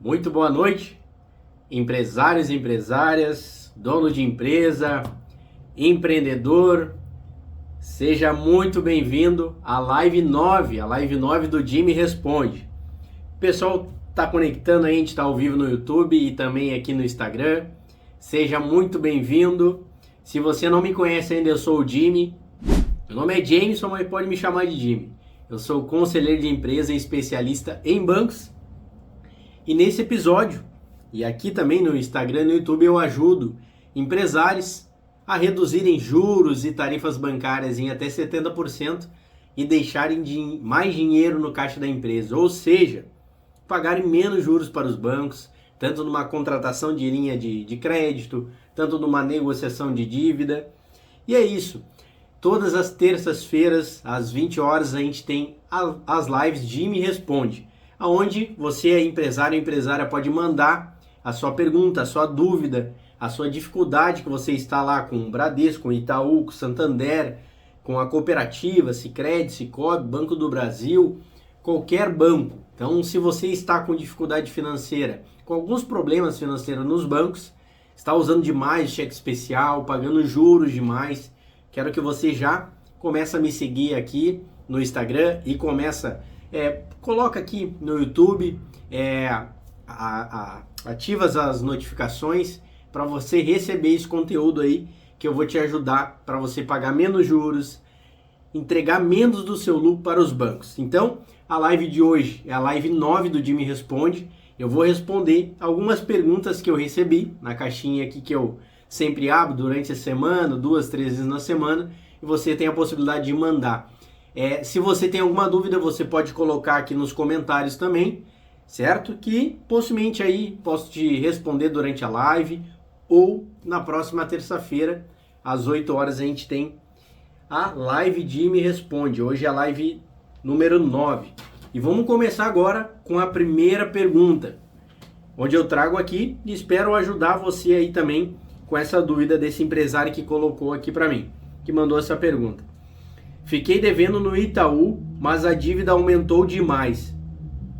Muito boa noite, empresários e empresárias, dono de empresa, empreendedor. Seja muito bem-vindo à live 9, a live 9 do Jimmy Responde. O pessoal está conectando aí, a gente está ao vivo no YouTube e também aqui no Instagram. Seja muito bem-vindo. Se você não me conhece ainda, eu sou o Jimmy. Meu nome é Jameson, mas pode me chamar de Jimmy. Eu sou conselheiro de empresa e especialista em bancos. E nesse episódio, e aqui também no Instagram e no YouTube, eu ajudo empresários a reduzirem juros e tarifas bancárias em até 70% e deixarem mais dinheiro no caixa da empresa. Ou seja, pagarem menos juros para os bancos, tanto numa contratação de linha de crédito, tanto numa negociação de dívida. E é isso. Todas as terças-feiras, às 20 horas, a gente tem as lives Jimmy Responde, onde você, empresário ou empresária, pode mandar a sua pergunta, a sua dúvida, a sua dificuldade que você está lá com o Bradesco, com o Itaú, com o Santander, com a Cooperativa, Sicredi, Sicobi, Banco do Brasil, qualquer banco. Então, se você está com dificuldade financeira, com alguns problemas financeiros nos bancos, está usando demais cheque especial, pagando juros demais, quero que você já comece a me seguir aqui no Instagram e coloca aqui no YouTube, ativas as notificações para você receber esse conteúdo aí que eu vou te ajudar para você pagar menos juros, entregar menos do seu lucro para os bancos. Então, a live de hoje é a live 9 do Jimmy Responde. Eu vou responder algumas perguntas que eu recebi na caixinha aqui que eu sempre abro durante a semana, 2, 3 vezes na semana, e você tem a possibilidade de mandar. Se você tem alguma dúvida, você pode colocar aqui nos comentários também, certo? Que possivelmente aí posso te responder durante a live ou na próxima terça-feira, às 8 horas, a gente tem a live Jimmy Responde. Hoje é a live número 9. E vamos começar agora com a primeira pergunta, onde eu trago aqui e espero ajudar você aí também com essa dúvida desse empresário que colocou aqui para mim, que mandou essa pergunta. Fiquei devendo no Itaú, mas a dívida aumentou demais.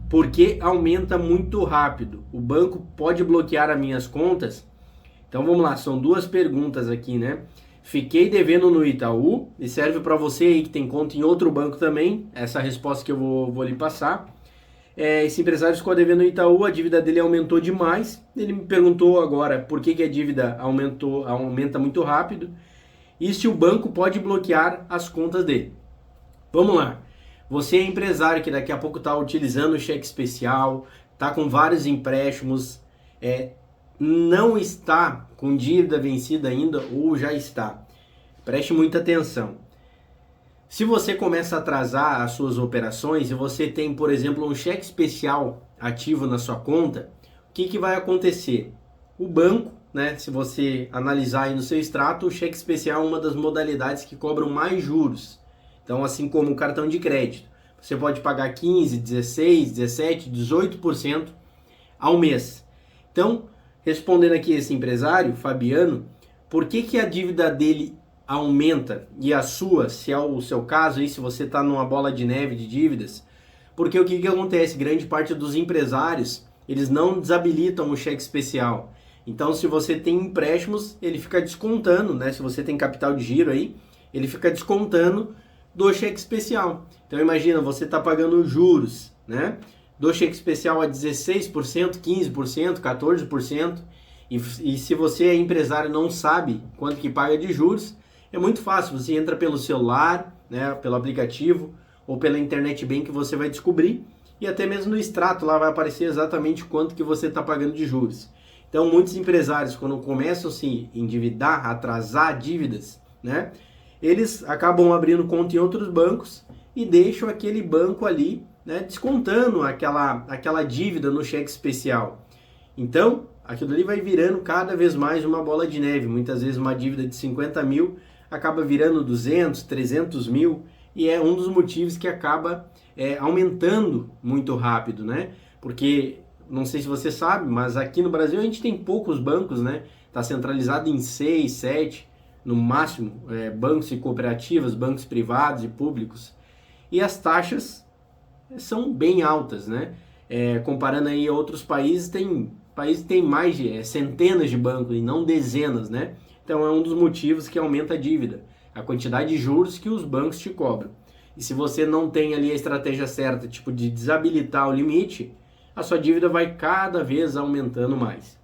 Por que aumenta muito rápido? O banco pode bloquear as minhas contas? Então vamos lá, são duas perguntas aqui, né? Fiquei devendo no Itaú, e serve para você aí que tem conta em outro banco também, essa resposta que eu vou lhe passar. Esse empresário ficou devendo no Itaú, a dívida dele aumentou demais. Ele me perguntou agora por que a dívida aumenta muito rápido e se o banco pode bloquear as contas dele. Vamos lá. Você é empresário que daqui a pouco está utilizando o cheque especial, está com vários empréstimos, não está com dívida vencida ainda ou já está. Preste muita atenção. Se você começa a atrasar as suas operações e você tem, por exemplo, um cheque especial ativo na sua conta, o que vai acontecer? O banco, né, se você analisar aí no seu extrato, o cheque especial é uma das modalidades que cobram mais juros. Então, assim como o cartão de crédito, você pode pagar 15, 16, 17, 18% ao mês. Então, respondendo aqui esse empresário, Fabiano, por que a dívida dele aumenta e a sua, se é o seu caso, aí, se você está numa bola de neve de dívidas? Porque o que acontece? Grande parte dos empresários, eles não desabilitam o cheque especial. Então, se você tem empréstimos, ele fica descontando, né? Se você tem capital de giro aí, ele fica descontando do cheque especial. Então, imagina, você está pagando juros, né? Do cheque especial a 16%, 15%, 14%. E se você é empresário e não sabe quanto que paga de juros, é muito fácil. Você entra pelo celular, né? Pelo aplicativo ou pela internet bank, você vai descobrir. E até mesmo no extrato lá vai aparecer exatamente quanto que você está pagando de juros. Então, muitos empresários, quando começam a se endividar, atrasar dívidas, né, eles acabam abrindo conta em outros bancos e deixam aquele banco ali, né, descontando aquela dívida no cheque especial. Então, aquilo ali vai virando cada vez mais uma bola de neve. Muitas vezes uma dívida de 50 mil acaba virando 200, 300 mil e é um dos motivos que acaba aumentando muito rápido, né? Porque não sei se você sabe, mas aqui no Brasil a gente tem poucos bancos, né? Está centralizado em 6, 7, no máximo, bancos e cooperativas, bancos privados e públicos. E as taxas são bem altas, né? comparando aí a outros países, países que tem mais de centenas de bancos e não dezenas, né? Então é um dos motivos que aumenta a dívida, a quantidade de juros que os bancos te cobram. E se você não tem ali a estratégia certa, tipo de desabilitar o limite, a sua dívida vai cada vez aumentando mais.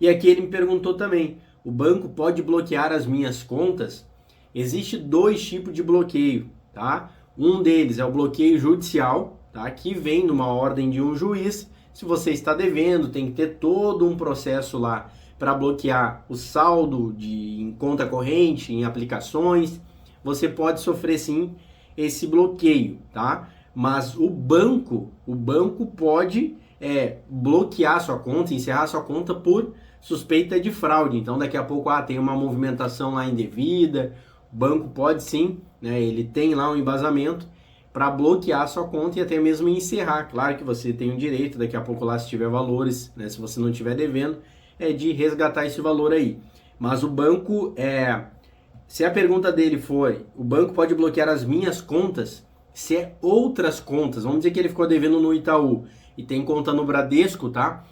E aqui ele me perguntou também, o banco pode bloquear as minhas contas? Existe dois tipos de bloqueio, tá? Um deles é o bloqueio judicial, tá? Que vem numa ordem de um juiz. Se você está devendo, tem que ter todo um processo lá para bloquear o saldo em conta corrente, em aplicações. Você pode sofrer sim esse bloqueio, tá? Mas o banco pode bloquear sua conta, encerrar sua conta por suspeita de fraude. Então daqui a pouco tem uma movimentação lá indevida, o banco pode sim, né, ele tem lá um embasamento para bloquear sua conta e até mesmo encerrar. Claro que você tem o direito, daqui a pouco lá se tiver valores, né, se você não estiver devendo, de resgatar esse valor aí. Mas o banco, se a pergunta dele foi, o banco pode bloquear as minhas contas, se é outras contas, vamos dizer que ele ficou devendo no Itaú e tem conta no Bradesco, tá?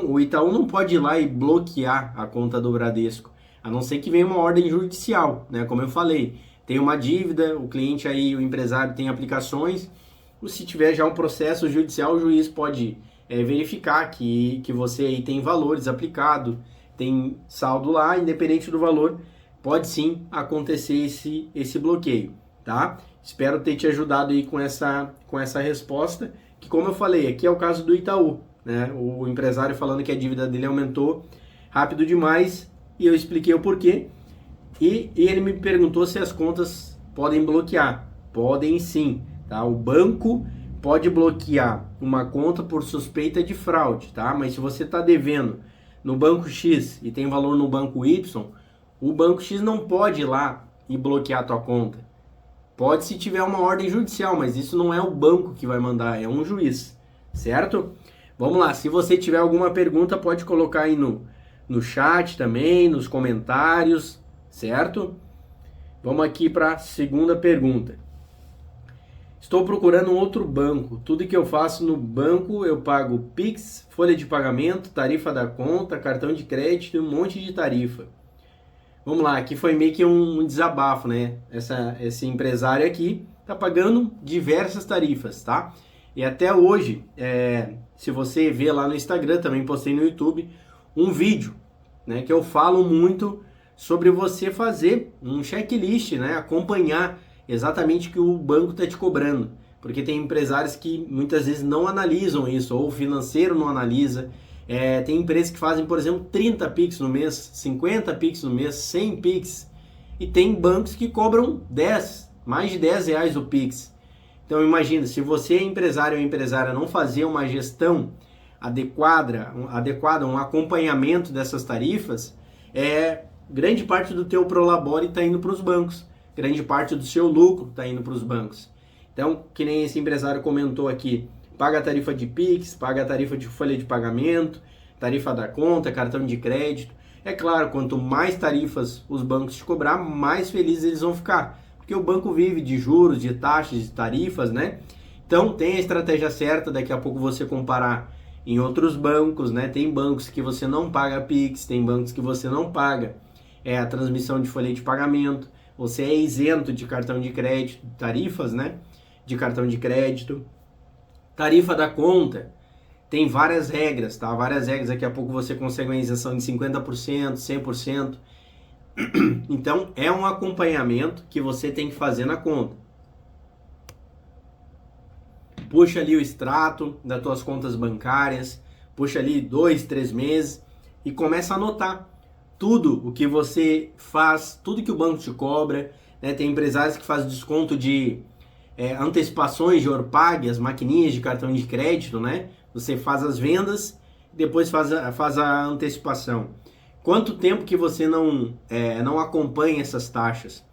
O Itaú não pode ir lá e bloquear a conta do Bradesco, a não ser que venha uma ordem judicial, né? Como eu falei, tem uma dívida, o cliente aí, o empresário tem aplicações, se tiver já um processo judicial, o juiz pode verificar que você aí tem valores aplicados, tem saldo lá, independente do valor, pode sim acontecer esse bloqueio, tá? Espero ter te ajudado aí com essa resposta, que como eu falei, aqui é o caso do Itaú, né? O empresário falando que a dívida dele aumentou rápido demais e eu expliquei o porquê. E ele me perguntou se as contas podem bloquear. Podem sim, tá? O banco pode bloquear uma conta por suspeita de fraude, tá? Mas se você está devendo no banco X e tem valor no banco Y, o banco X não pode ir lá e bloquear a tua conta. Pode se tiver uma ordem judicial, mas isso não é o banco que vai mandar, é um juiz, certo? Vamos lá, se você tiver alguma pergunta, pode colocar aí no chat também, nos comentários, certo? Vamos aqui para a segunda pergunta. Estou procurando um outro banco. Tudo que eu faço no banco, eu pago Pix, folha de pagamento, tarifa da conta, cartão de crédito e um monte de tarifa. Vamos lá, aqui foi meio que um desabafo, né? Esse empresário aqui tá pagando diversas tarifas, tá? E até hoje, se você vê lá no Instagram, também postei no YouTube, um vídeo, né? Que eu falo muito sobre você fazer um checklist, né? Acompanhar exatamente o que o banco está te cobrando. Porque tem empresários que muitas vezes não analisam isso, ou o financeiro não analisa. Tem empresas que fazem, por exemplo, 30 Pix no mês, 50 Pix no mês, 100 Pix. E tem bancos que cobram mais de 10 reais o Pix. Então imagina, se você é empresário ou empresária não fazer uma gestão adequada, um acompanhamento dessas tarifas, grande parte do teu prolabore está indo para os bancos. Grande parte do seu lucro está indo para os bancos. Então, que nem esse empresário comentou aqui, paga a tarifa de Pix, paga a tarifa de folha de pagamento, tarifa da conta, cartão de crédito. É claro, quanto mais tarifas os bancos te cobrar, mais felizes eles vão ficar. Porque o banco vive de juros, de taxas, de tarifas, né? Então, tem a estratégia certa, daqui a pouco você comparar em outros bancos, né? Tem bancos que você não paga Pix, tem bancos que você não paga a transmissão de folha de pagamento. Você é isento de cartão de crédito, tarifas, né? De cartão de crédito. Tarifa da conta, tem várias regras, tá? Várias regras, daqui a pouco você consegue uma isenção de 50%, 100%. Então, é um acompanhamento que você tem que fazer na conta. Puxa ali o extrato das tuas contas bancárias, puxa ali 2, 3 meses e começa a anotar tudo o que você faz, tudo que o banco te cobra, né? Tem empresários que fazem desconto de antecipações de Orpag, as maquininhas de cartão de crédito, né? Você faz as vendas, depois faz a antecipação. Quanto tempo que você não acompanha essas taxas?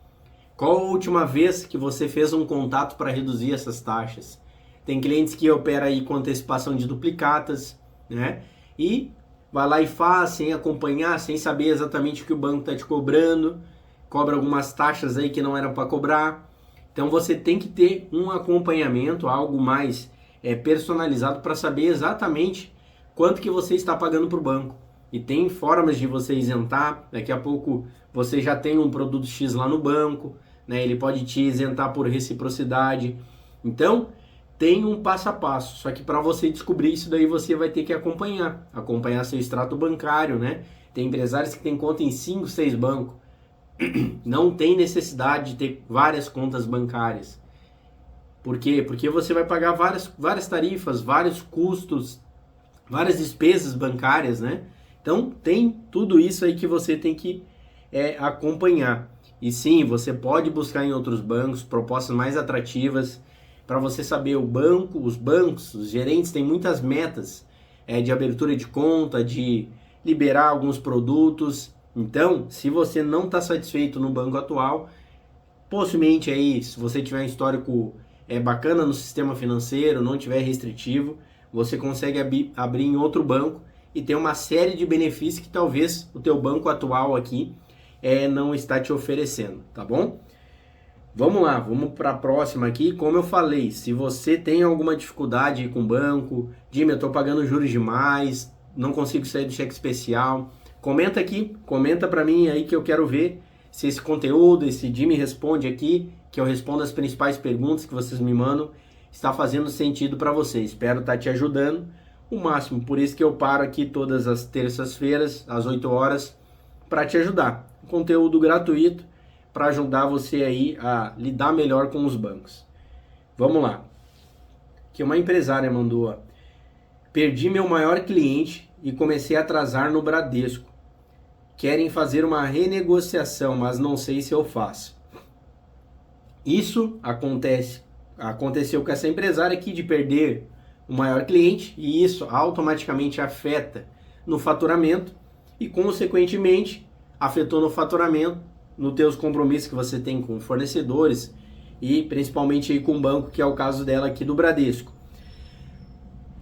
Qual a última vez que você fez um contato para reduzir essas taxas? Tem clientes que operam aí com antecipação de duplicatas, né? E vai lá e faz sem acompanhar, sem saber exatamente o que o banco está te cobrando, cobra algumas taxas aí que não era para cobrar. Então você tem que ter um acompanhamento, algo mais personalizado para saber exatamente quanto que você está pagando para o banco. E tem formas de você isentar. Daqui a pouco você já tem um produto X lá no banco, né? Ele pode te isentar por reciprocidade. Então, tem um passo a passo. Só que para você descobrir isso daí, você vai ter que acompanhar seu extrato bancário, né? Tem empresários que têm conta em 5, 6 bancos. Não tem necessidade de ter várias contas bancárias. Por quê? Porque você vai pagar várias tarifas, vários custos, várias despesas bancárias, né? Então, tem tudo isso aí que você tem que acompanhar. E sim, você pode buscar em outros bancos propostas mais atrativas para você saber os bancos, os gerentes têm muitas metas de abertura de conta, de liberar alguns produtos. Então, se você não está satisfeito no banco atual, possivelmente aí, se você tiver um histórico bacana no sistema financeiro, não tiver restritivo, você consegue abrir em outro banco e ter uma série de benefícios que talvez o teu banco atual aqui não está te oferecendo, tá bom? Vamos lá, vamos para a próxima aqui. Como eu falei, se você tem alguma dificuldade com o banco, Jimmy, eu estou pagando juros demais, não consigo sair do cheque especial, comenta aqui, comenta para mim aí que eu quero ver se esse conteúdo, esse Jimmy responde aqui, que eu respondo as principais perguntas que vocês me mandam, está fazendo sentido para você. Espero estar te ajudando o máximo. Por isso que eu paro aqui todas as terças-feiras, às 8 horas, para te ajudar. Conteúdo gratuito para ajudar você aí a lidar melhor com os bancos. Vamos lá. Que uma empresária mandou, ó. Perdi meu maior cliente e comecei a atrasar no Bradesco. Querem fazer uma renegociação, mas não sei se eu faço. Isso aconteceu com essa empresária aqui de perder o maior cliente e isso automaticamente afeta no faturamento e consequentemente afetou no faturamento, nos teus compromissos que você tem com fornecedores e principalmente aí com o banco, que é o caso dela aqui do Bradesco.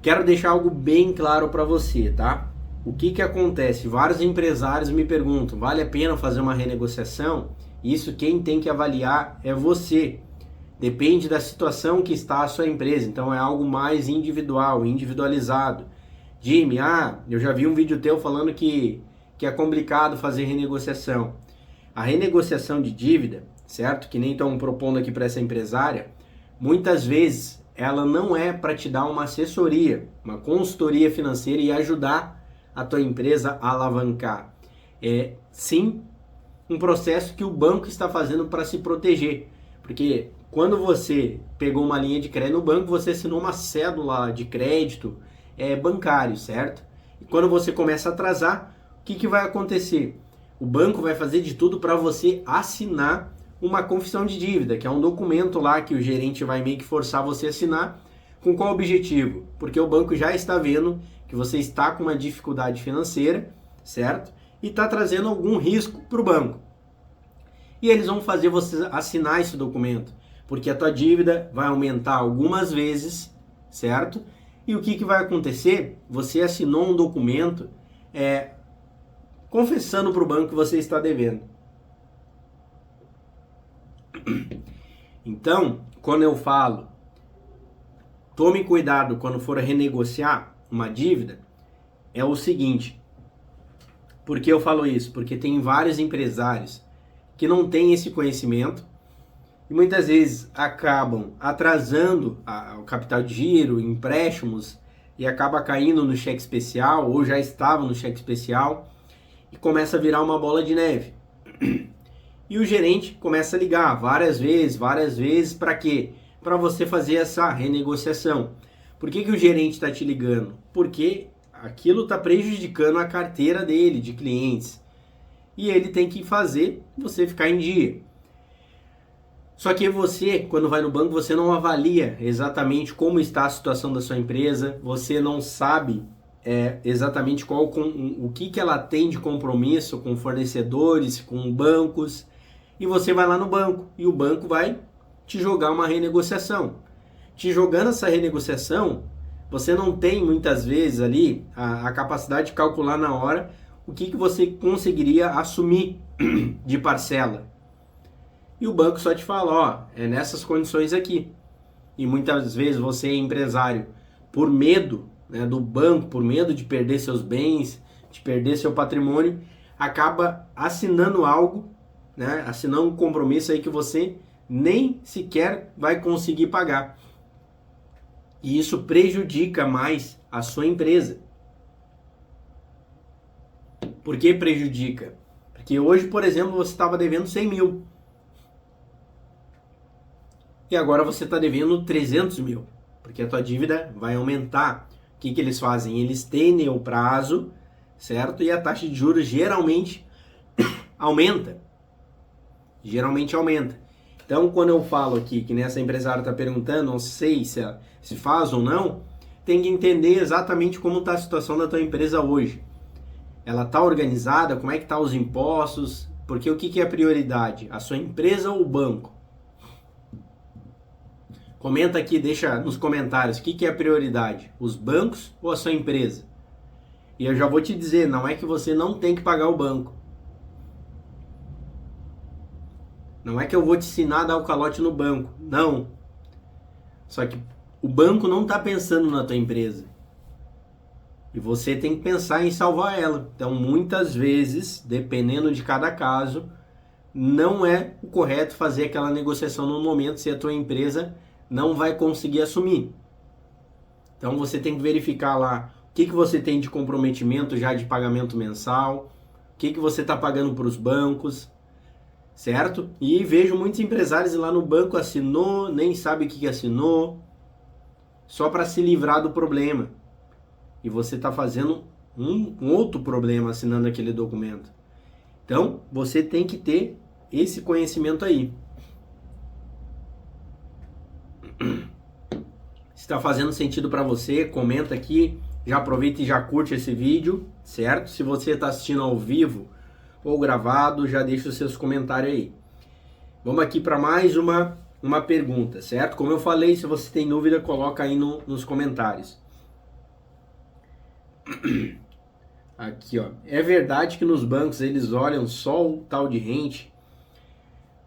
Quero deixar algo bem claro para você, tá? O que acontece? Vários empresários me perguntam, vale a pena fazer uma renegociação? Isso quem tem que avaliar é você. Depende da situação que está a sua empresa, então é algo mais individual, individualizado. Jimmy, eu já vi um vídeo teu falando que é complicado fazer renegociação. A renegociação de dívida, certo? Que nem estão propondo aqui para essa empresária, muitas vezes ela não é para te dar uma assessoria, uma consultoria financeira e ajudar a tua empresa a alavancar. É sim um processo que o banco está fazendo para se proteger, porque quando você pegou uma linha de crédito no banco, você assinou uma cédula de crédito bancário, certo? E quando você começa a atrasar, o que vai acontecer? O banco vai fazer de tudo para você assinar uma confissão de dívida, que é um documento lá que o gerente vai meio que forçar você a assinar. Com qual objetivo? Porque o banco já está vendo que você está com uma dificuldade financeira, certo? E está trazendo algum risco para o banco. E eles vão fazer você assinar esse documento, porque a tua dívida vai aumentar algumas vezes, certo? E o que vai acontecer? Você assinou um documento confessando para o banco que você está devendo. Então, quando eu falo, tome cuidado quando for renegociar uma dívida, é o seguinte. Por que eu falo isso? Porque tem vários empresários que não têm esse conhecimento e muitas vezes acabam atrasando o capital de giro, empréstimos e acaba caindo no cheque especial ou já estavam no cheque especial e começa a virar uma bola de neve. E o gerente começa a ligar várias vezes, para quê? Para você fazer essa renegociação. Por que o gerente está te ligando? Porque aquilo está prejudicando a carteira dele, de clientes. E ele tem que fazer você ficar em dia. Só que você, quando vai no banco, você não avalia exatamente como está a situação da sua empresa, você não sabe exatamente o que ela tem de compromisso com fornecedores, com bancos, e você vai lá no banco, e o banco vai te jogar uma renegociação. Te jogando essa renegociação, você não tem muitas vezes ali a capacidade de calcular na hora o que você conseguiria assumir de parcela. E o banco só te fala, é nessas condições aqui. e muitas vezes você é empresário por medo, né, do banco, por medo de perder seus bens, de perder seu patrimônio, acaba assinando algo, né, assinando um compromisso aí que você nem sequer vai conseguir pagar. E isso prejudica mais a sua empresa. Por que prejudica? Porque hoje, por exemplo, você estava devendo 100 mil. E agora você está devendo 300 mil. Porque a tua dívida vai aumentar. O que eles fazem? Eles estendem o prazo, certo? E a taxa de juros geralmente aumenta. Geralmente aumenta. Então, quando eu falo aqui que nessa empresária está perguntando, não sei se faz ou não, tem que entender exatamente como está a situação da tua empresa hoje. Ela está organizada? Como é que estão os impostos? Porque o que é a prioridade? A sua empresa ou o banco? Comenta aqui, deixa nos comentários o que é a prioridade, os bancos ou a sua empresa? E eu já vou te dizer, não é que você não tem que pagar o banco. Não é que eu vou te ensinar a dar o calote no banco, não. Só que o banco não está pensando na tua empresa. E você tem que pensar em salvar ela. Então, muitas vezes, dependendo de cada caso, não é o correto fazer aquela negociação no momento se a tua empresa não vai conseguir assumir. Então você tem que verificar lá o que você tem de comprometimento já de pagamento mensal, o que você está pagando para os bancos, certo? E vejo muitos empresários lá no banco, assinou, nem sabe o que assinou, só para se livrar do problema. E você está fazendo um outro problema assinando aquele documento. Então você tem que ter esse conhecimento aí. Se está fazendo sentido para você, comenta aqui, já aproveita e já curte esse vídeo, certo? Se você está assistindo ao vivo ou gravado, já deixa os seus comentários aí. Vamos aqui para mais uma pergunta, certo? Como eu falei, se você tem dúvida, coloca aí nos comentários. Aqui, ó. É verdade que nos bancos eles olham só o tal de rente?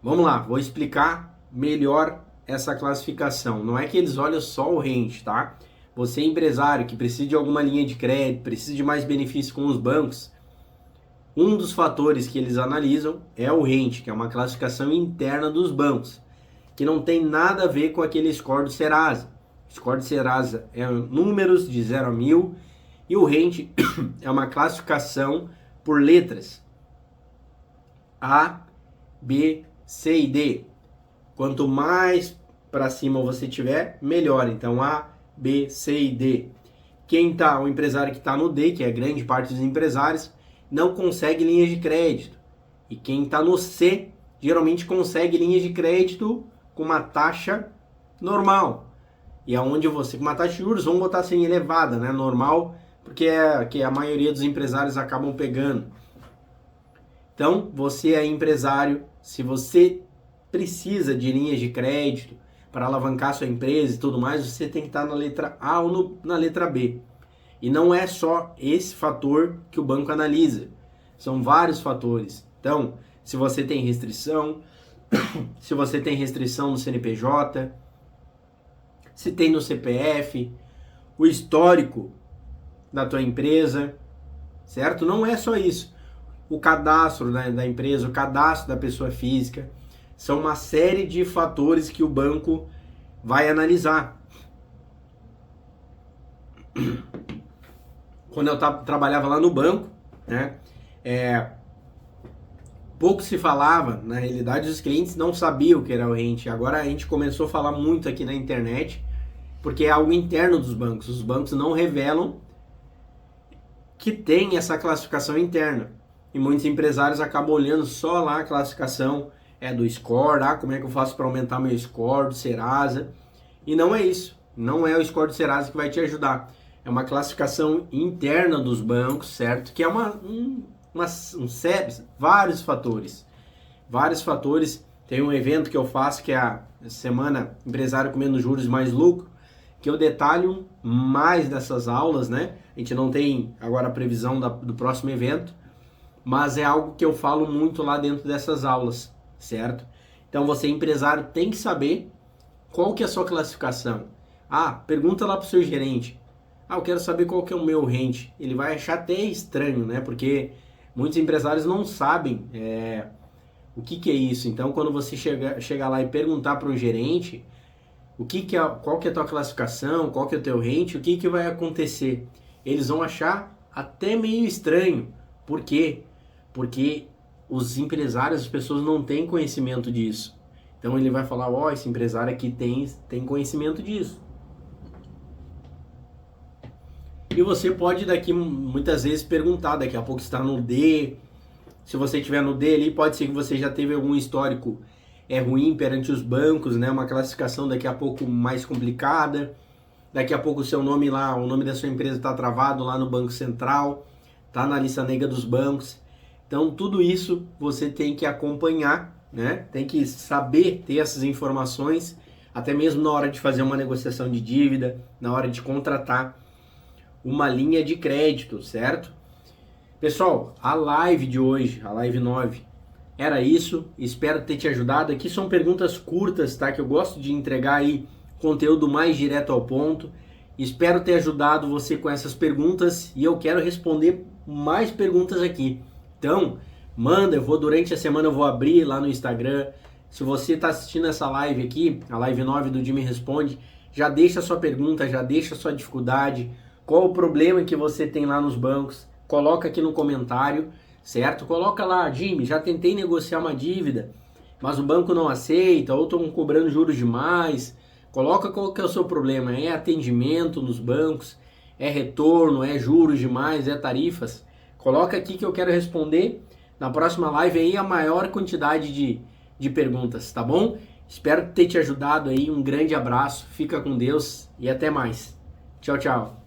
Vamos lá, vou explicar melhor essa classificação. Não é que eles olham só o rente, tá? Você é empresário que precisa de alguma linha de crédito, precisa de mais benefícios com os bancos, um dos fatores que eles analisam é o rente, que é uma classificação interna dos bancos, que não tem nada a ver com aquele score do Serasa. O score do Serasa é números de 0 a 1000 e o rente é uma classificação por letras A, B, C e D. Quanto mais para cima você tiver, melhor. Então A, B, C e D. O empresário que está no D, que é a grande parte dos empresários, não consegue linhas de crédito. E quem está no C, geralmente consegue linhas de crédito com uma taxa normal. E aonde você, com uma taxa de juros, vamos botar assim, elevada, né? Normal, porque é que a maioria dos empresários acabam pegando. Então, você é empresário, se você precisa de linhas de crédito para alavancar sua empresa e tudo mais, você tem que estar na letra A ou na letra B. E não é só esse fator que o banco analisa, são vários fatores. Então, se você tem restrição, se você tem restrição no CNPJ, se tem no CPF, o histórico da tua empresa, certo? Não é só isso. O cadastro da empresa, o cadastro da pessoa física, são uma série de fatores que o banco vai analisar. Quando eu trabalhava lá no banco, né, pouco se falava, na realidade os clientes não sabiam o que era o rente. Agora a gente começou a falar muito aqui na internet, porque é algo interno dos bancos. Os bancos não revelam que tem essa classificação interna. E muitos empresários acabam olhando só lá a classificação do score, como é que eu faço para aumentar meu score do Serasa. E não é isso. Não é o score do Serasa que vai te ajudar. É uma classificação interna dos bancos, certo? Que é vários fatores. Vários fatores. Tem um evento que eu faço que é a Semana Empresário com Menos Juros Mais Lucro, que eu detalho mais dessas aulas, né? A gente não tem agora a previsão do próximo evento, mas é algo que eu falo muito lá dentro dessas aulas, certo? Então você, empresário, tem que saber qual que é a sua classificação? Ah, pergunta lá pro seu gerente. Ah, eu quero saber qual que é o meu rate. Ele vai achar até estranho, né? Porque muitos empresários não sabem o que que é isso. Então, quando você chegar lá e perguntar para um gerente qual que é a tua classificação, qual que é o teu rate, o que que vai acontecer? Eles vão achar até meio estranho. Por quê? Porque os empresários, as pessoas não têm conhecimento disso. Então ele vai falar, ó, esse empresário aqui tem conhecimento disso. E você pode daqui muitas vezes perguntar, daqui a pouco está no D. Se você estiver no D ali, pode ser que você já teve algum histórico ruim perante os bancos, né? Uma classificação daqui a pouco mais complicada. Daqui a pouco o seu nome lá, o nome da sua empresa está travado lá no Banco Central, está na lista negra dos bancos. Então tudo isso você tem que acompanhar, né? Tem que saber ter essas informações, até mesmo na hora de fazer uma negociação de dívida, na hora de contratar uma linha de crédito, certo? Pessoal, a live de hoje, a live 9, era isso. Espero ter te ajudado. Aqui são perguntas curtas, tá? Que eu gosto de entregar aí conteúdo mais direto ao ponto. Espero ter ajudado você com essas perguntas e eu quero responder mais perguntas aqui. Então, manda, durante a semana eu vou abrir lá no Instagram. Se você está assistindo essa live aqui, a live 9 do Jimmy Responde, já deixa a sua pergunta, já deixa a sua dificuldade, qual o problema que você tem lá nos bancos, coloca aqui no comentário, certo? Coloca lá, Jimmy, já tentei negociar uma dívida, mas o banco não aceita, ou estão cobrando juros demais. Coloca qual que é o seu problema, é atendimento nos bancos, é retorno, é juros demais, é tarifas. Coloca aqui que eu quero responder na próxima live aí a maior quantidade de perguntas, tá bom? Espero ter te ajudado aí, um grande abraço, fica com Deus e até mais. Tchau, tchau.